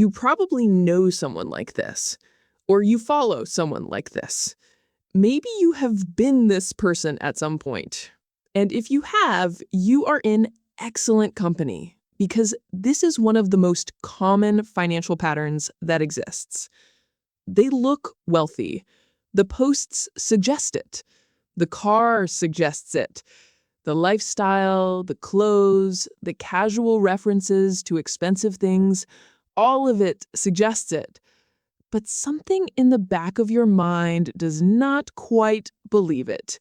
You probably know someone like this, or you follow someone like this. Maybe you have been this person at some point. And if you have, you are in excellent company because this is one of the most common financial patterns that exists. They look wealthy. The posts suggest it. The car suggests it. The lifestyle, the clothes, the casual references to expensive things, all of it suggests it. But something in the back of your mind does not quite believe it.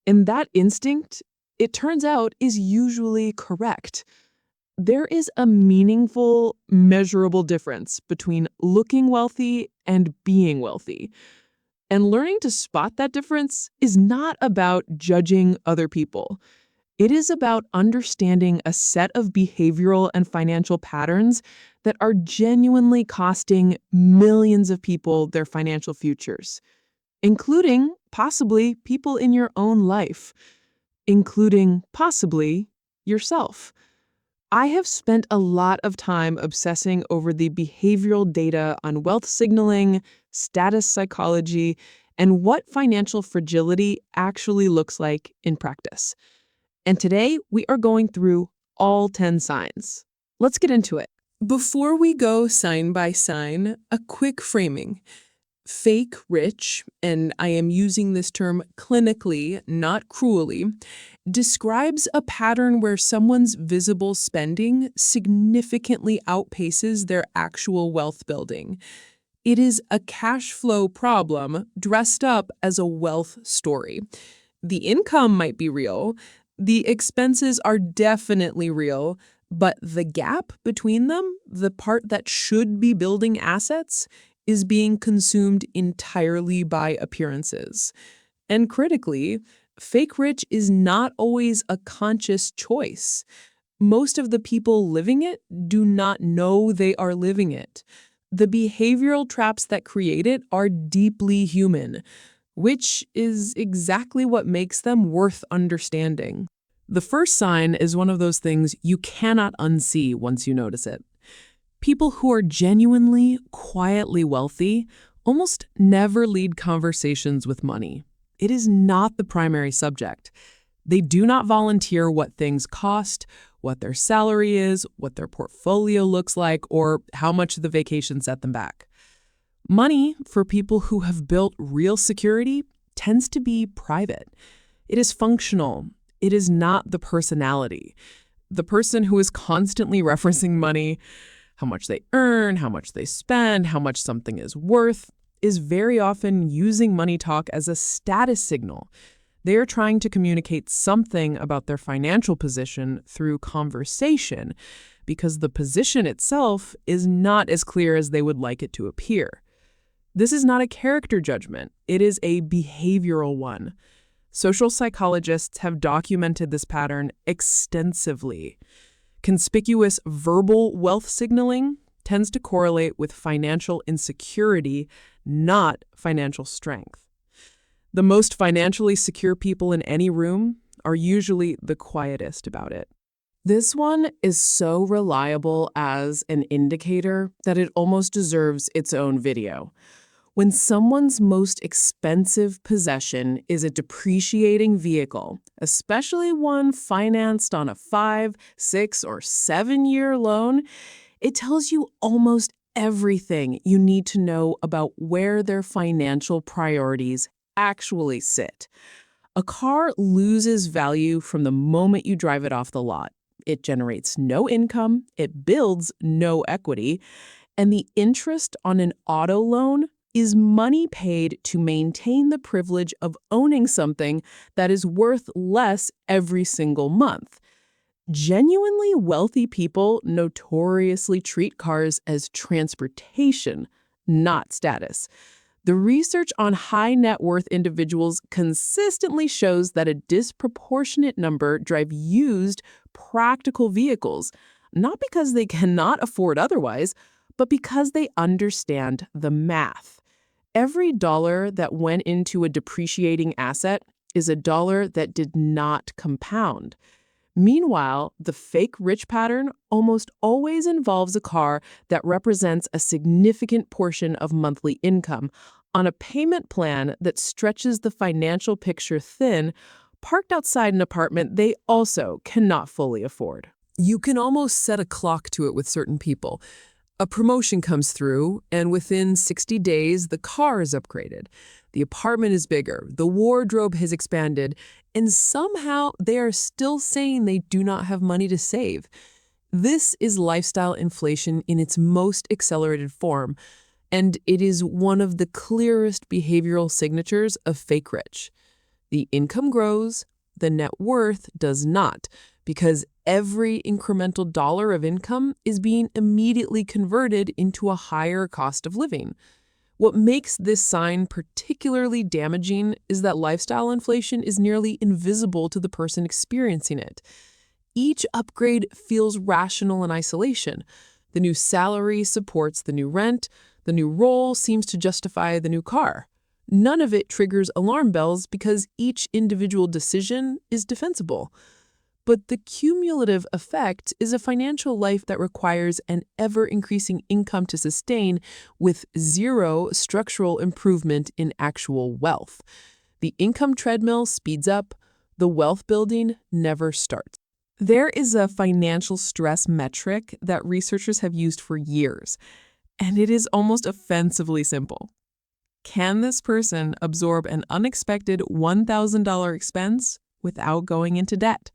And that instinct, it turns out, is usually correct. There is a meaningful, measurable difference between looking wealthy and being wealthy. And learning to spot that difference is not about judging other people. It is about understanding a set of behavioral and financial patterns that are genuinely costing millions of people their financial futures, including possibly people in your own life, including possibly yourself. I have spent a lot of time obsessing over the behavioral data on wealth signaling, status psychology, and what financial fragility actually looks like in practice. And today, we are going through all 10 signs. Let's get into it. Before we go sign by sign, a quick framing. Fake rich, and I am using this term clinically, not cruelly, describes a pattern where someone's visible spending significantly outpaces their actual wealth building. It is a cash flow problem dressed up as a wealth story. The income might be real, the expenses are definitely real, but the gap between them, the part that should be building assets, is being consumed entirely by appearances. And critically, fake rich is not always a conscious choice. Most of the people living it do not know they are living it. The behavioral traps that create it are deeply human, which is exactly what makes them worth understanding. The first sign is one of those things you cannot unsee once you notice it. People who are genuinely, quietly wealthy almost never lead conversations with money. It is not the primary subject. They do not volunteer what things cost, what their salary is, what their portfolio looks like, or how much the vacation set them back. Money, for people who have built real security, tends to be private. It is functional. It is not the personality. The person who is constantly referencing money, how much they earn, how much they spend, how much something is worth, is very often using money talk as a status signal. They are trying to communicate something about their financial position through conversation because the position itself is not as clear as they would like it to appear. This is not a character judgment. It is a behavioral one. Social psychologists have documented this pattern extensively. Conspicuous verbal wealth signaling tends to correlate with financial insecurity, not financial strength. The most financially secure people in any room are usually the quietest about it. This one is so reliable as an indicator that it almost deserves its own video. When someone's most expensive possession is a depreciating vehicle, especially one financed on a 5, 6, or 7-year loan, it tells you almost everything you need to know about where their financial priorities actually sit. A car loses value from the moment you drive it off the lot. It generates no income, it builds no equity, and the interest on an auto loan is money paid to maintain the privilege of owning something that is worth less every single month. Genuinely wealthy people notoriously treat cars as transportation, not status. The research on high net worth individuals consistently shows that a disproportionate number drive used, practical vehicles, not because they cannot afford otherwise, but because they understand the math. Every dollar that went into a depreciating asset is a dollar that did not compound. Meanwhile, the fake rich pattern almost always involves a car that represents a significant portion of monthly income on a payment plan that stretches the financial picture thin, parked outside an apartment they also cannot fully afford. You can almost set a clock to it with certain people. A promotion comes through, and within 60 days, the car is upgraded. The apartment is bigger, the wardrobe has expanded, and somehow they are still saying they do not have money to save. This is lifestyle inflation in its most accelerated form, and it is one of the clearest behavioral signatures of fake rich. The income grows, the net worth does not, because every incremental dollar of income is being immediately converted into a higher cost of living. What makes this sign particularly damaging is that lifestyle inflation is nearly invisible to the person experiencing it. Each upgrade feels rational in isolation. The new salary supports the new rent, the new role seems to justify the new car. None of it triggers alarm bells because each individual decision is defensible. But the cumulative effect is a financial life that requires an ever-increasing income to sustain, with zero structural improvement in actual wealth. The income treadmill speeds up, the wealth building never starts. There is a financial stress metric that researchers have used for years, and it is almost offensively simple. Can this person absorb an unexpected $1,000 expense without going into debt?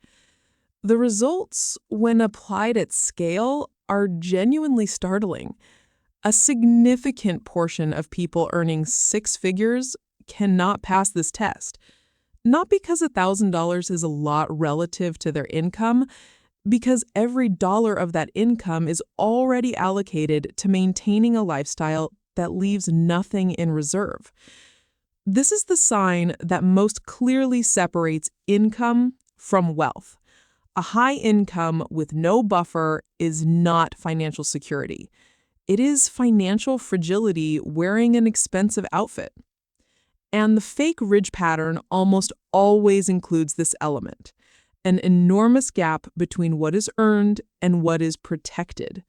The results, when applied at scale, are genuinely startling. A significant portion of people earning six figures cannot pass this test. Not because $1,000 is a lot relative to their income, because every dollar of that income is already allocated to maintaining a lifestyle that leaves nothing in reserve. This is the sign that most clearly separates income from wealth. A high income with no buffer is not financial security. It is financial fragility wearing an expensive outfit. And the fake rich pattern almost always includes this element, an enormous gap between what is earned and what is protected.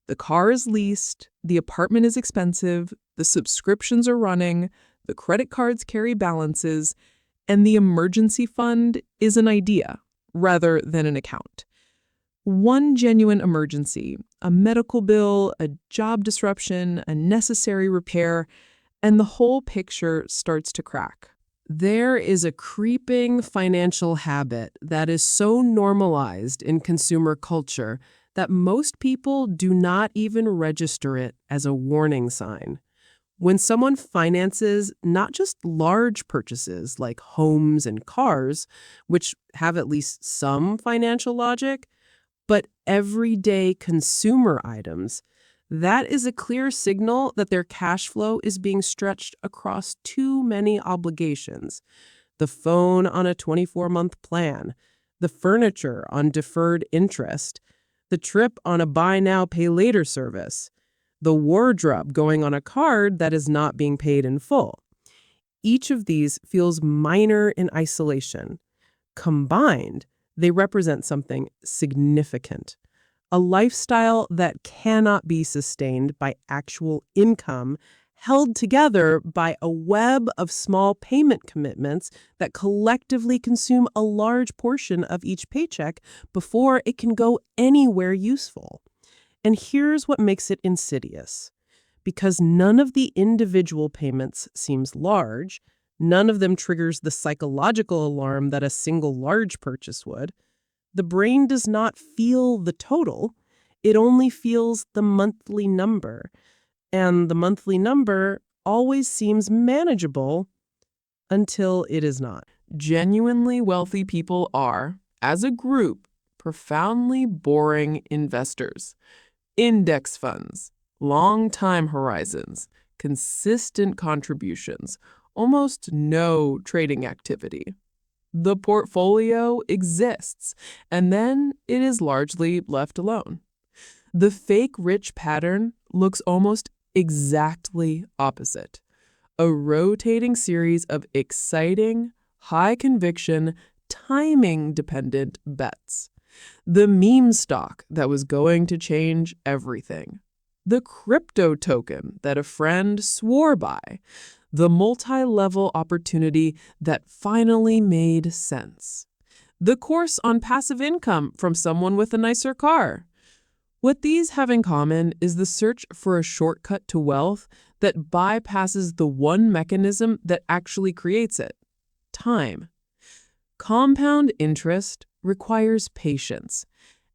The car is leased, the apartment is expensive, the subscriptions are running, the credit cards carry balances, and the emergency fund is an idea rather than an account. One genuine emergency, a medical bill, a job disruption, a necessary repair, and the whole picture starts to crack. There is a creeping financial habit that is so normalized in consumer culture that most people do not even register it as a warning sign. When someone finances not just large purchases like homes and cars, which have at least some financial logic, but everyday consumer items, that is a clear signal that their cash flow is being stretched across too many obligations. The phone on a 24-month plan, the furniture on deferred interest, the trip on a buy now, pay later service, the wardrobe going on a card that is not being paid in full. Each of these feels minor in isolation. Combined, they represent something significant. A lifestyle that cannot be sustained by actual income, held together by a web of small payment commitments that collectively consume a large portion of each paycheck before it can go anywhere useful. And here's what makes it insidious. Because none of the individual payments seems large, none of them triggers the psychological alarm that a single large purchase would, the brain does not feel the total, it only feels the monthly number. And the monthly number always seems manageable until it is not. Genuinely wealthy people are, as a group, profoundly boring investors. Index funds, long time horizons, consistent contributions, almost no trading activity. The portfolio exists, and then it is largely left alone. The fake rich pattern looks almost exactly opposite. A rotating series of exciting, high conviction, timing dependent bets. The meme stock that was going to change everything. The crypto token that a friend swore by. The multi-level opportunity that finally made sense. The course on passive income from someone with a nicer car. What these have in common is the search for a shortcut to wealth that bypasses the one mechanism that actually creates it: time. Compound interest requires patience,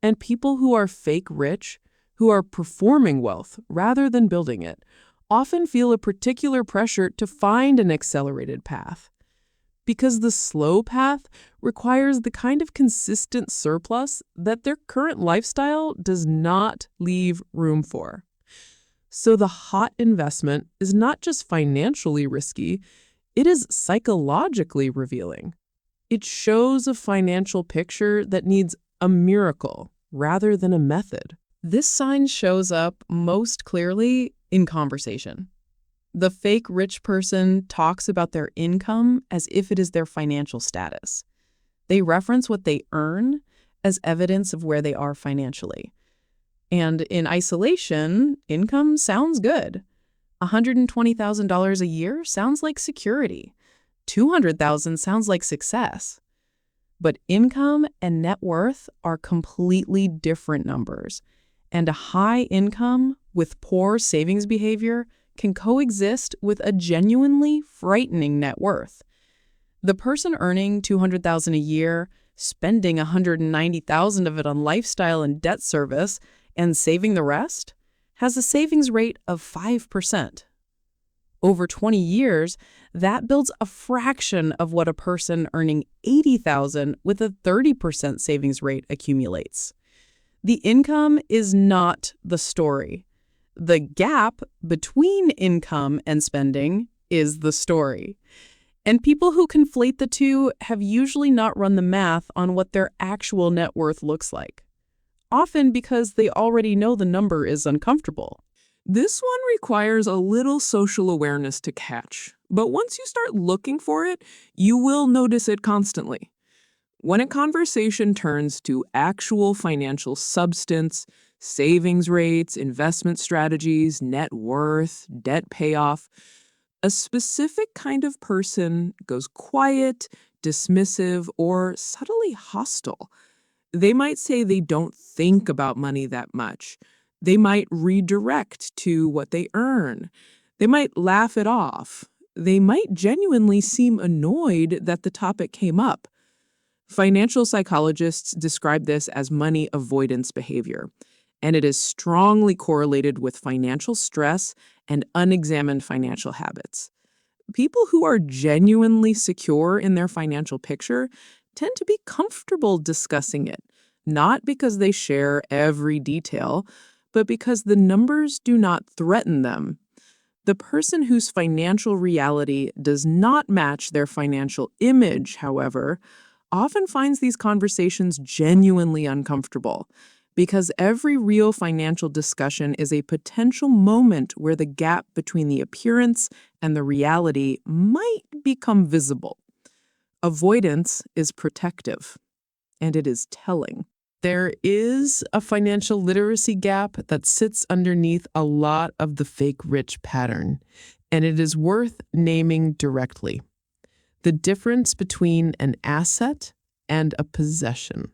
and people who are fake rich, who are performing wealth rather than building it, often feel a particular pressure to find an accelerated path. Because the slow path requires the kind of consistent surplus that their current lifestyle does not leave room for. So the hot investment is not just financially risky, it is psychologically revealing. It shows a financial picture that needs a miracle rather than a method. This sign shows up most clearly in conversation. The fake rich person talks about their income as if it is their financial status. They reference what they earn as evidence of where they are financially. And in isolation, income sounds good. $120,000 a year sounds like security. $200,000 sounds like success. But income and net worth are completely different numbers. And a high income with poor savings behavior can coexist with a genuinely frightening net worth. The person earning $200,000 a year, spending $190,000 of it on lifestyle and debt service, and saving the rest, has a savings rate of 5%. Over 20 years, that builds a fraction of what a person earning $80,000 with a 30% savings rate accumulates. The income is not the story. The gap between income and spending is the story. And people who conflate the two have usually not run the math on what their actual net worth looks like, often because they already know the number is uncomfortable. This one requires a little social awareness to catch, but once you start looking for it, you will notice it constantly. When a conversation turns to actual financial substance, savings rates, investment strategies, net worth, debt payoff, a specific kind of person goes quiet, dismissive, or subtly hostile. They might say they don't think about money that much. They might redirect to what they earn. They might laugh it off. They might genuinely seem annoyed that the topic came up. Financial psychologists describe this as money avoidance behavior, and it is strongly correlated with financial stress and unexamined financial habits. People who are genuinely secure in their financial picture tend to be comfortable discussing it, not because they share every detail, but because the numbers do not threaten them. The person whose financial reality does not match their financial image, however, often finds these conversations genuinely uncomfortable, because every real financial discussion is a potential moment where the gap between the appearance and the reality might become visible. Avoidance is protective, and it is telling. There is a financial literacy gap that sits underneath a lot of the fake rich pattern, and it is worth naming directly: the difference between an asset and a possession.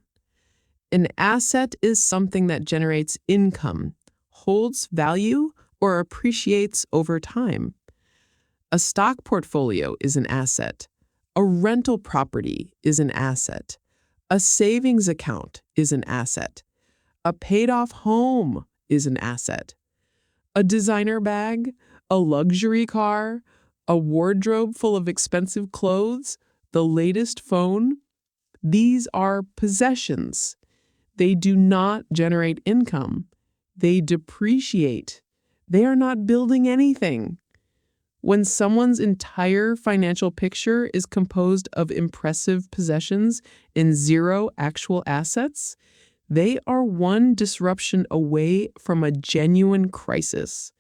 An asset is something that generates income, holds value, or appreciates over time. A stock portfolio is an asset. A rental property is an asset. A savings account is an asset. A paid-off home is an asset. A designer bag, a luxury car, a wardrobe full of expensive clothes, the latest phone, these are possessions. They do not generate income. They depreciate. They are not building anything. When someone's entire financial picture is composed of impressive possessions and zero actual assets, they are one disruption away from a genuine crisis.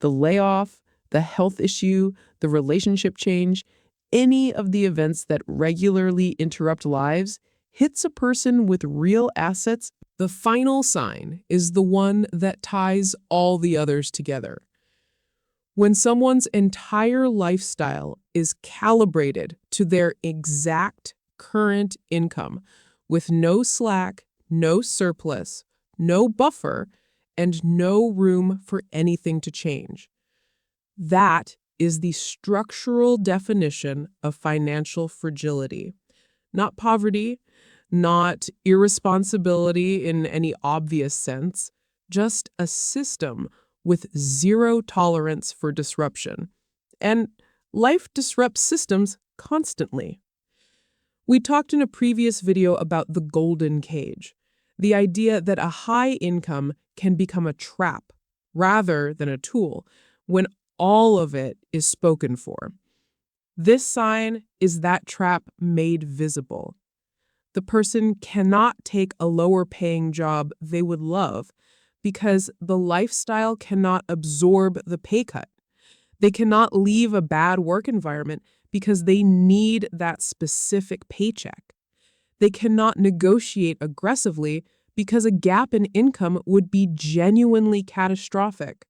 The layoff, the health issue, the relationship change, any of the events that regularly interrupt lives hits a person with real assets, the final sign is the one that ties all the others together. When someone's entire lifestyle is calibrated to their exact current income, with no slack, no surplus, no buffer, and no room for anything to change. That is the structural definition of financial fragility. Not poverty, not irresponsibility in any obvious sense, just a system with zero tolerance for disruption. And life disrupts systems constantly. We talked in a previous video about the golden cage, the idea that a high income can become a trap rather than a tool when all of it is spoken for. This sign is that trap made visible. The person cannot take a lower paying job they would love because the lifestyle cannot absorb the pay cut. They cannot leave a bad work environment because they need that specific paycheck. They cannot negotiate aggressively because a gap in income would be genuinely catastrophic.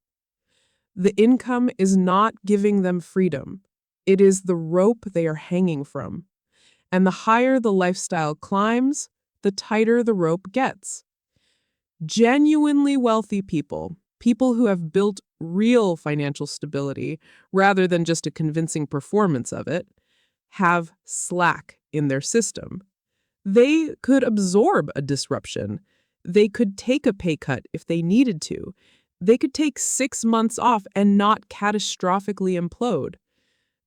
The income is not giving them freedom. It is the rope they are hanging from. And the higher the lifestyle climbs, the tighter the rope gets. Genuinely wealthy people, people who have built real financial stability rather than just a convincing performance of it, have slack in their system. They could absorb a disruption. They could take a pay cut if they needed to. They could take 6 months off and not catastrophically implode.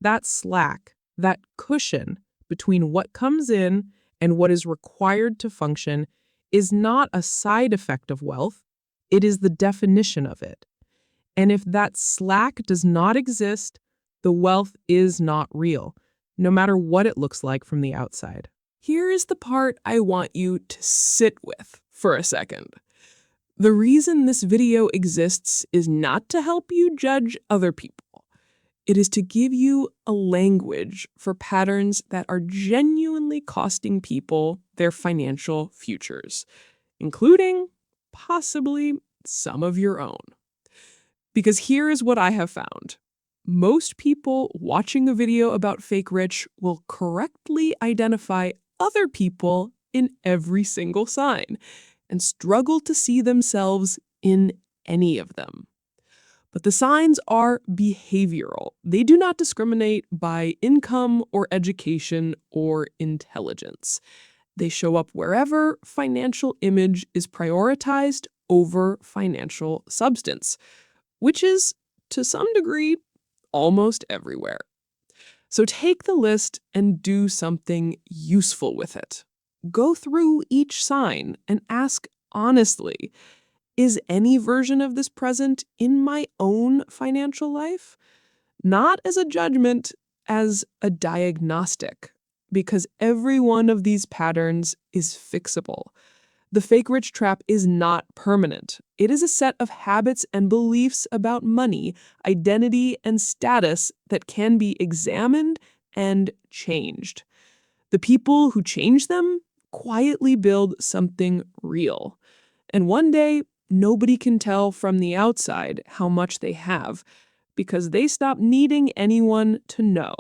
That slack, that cushion between what comes in and what is required to function is not a side effect of wealth, it is the definition of it. And if that slack does not exist, the wealth is not real, no matter what it looks like from the outside. Here is the part I want you to sit with for a second. The reason this video exists is not to help you judge other people. It is to give you a language for patterns that are genuinely costing people their financial futures, including possibly some of your own. Because here is what I have found. Most people watching a video about fake rich will correctly identify other people in every single sign and struggle to see themselves in any of them. But the signs are behavioral. They do not discriminate by income or education or intelligence. They show up wherever financial image is prioritized over financial substance, which is, to some degree, almost everywhere. So take the list and do something useful with it. Go through each sign and ask honestly, is any version of this present in my own financial life? Not as a judgment, as a diagnostic, because every one of these patterns is fixable. The fake rich trap is not permanent. It is a set of habits and beliefs about money, identity, and status that can be examined and changed. The people who change them quietly build something real. And one day, nobody can tell from the outside how much they have because they stop needing anyone to know.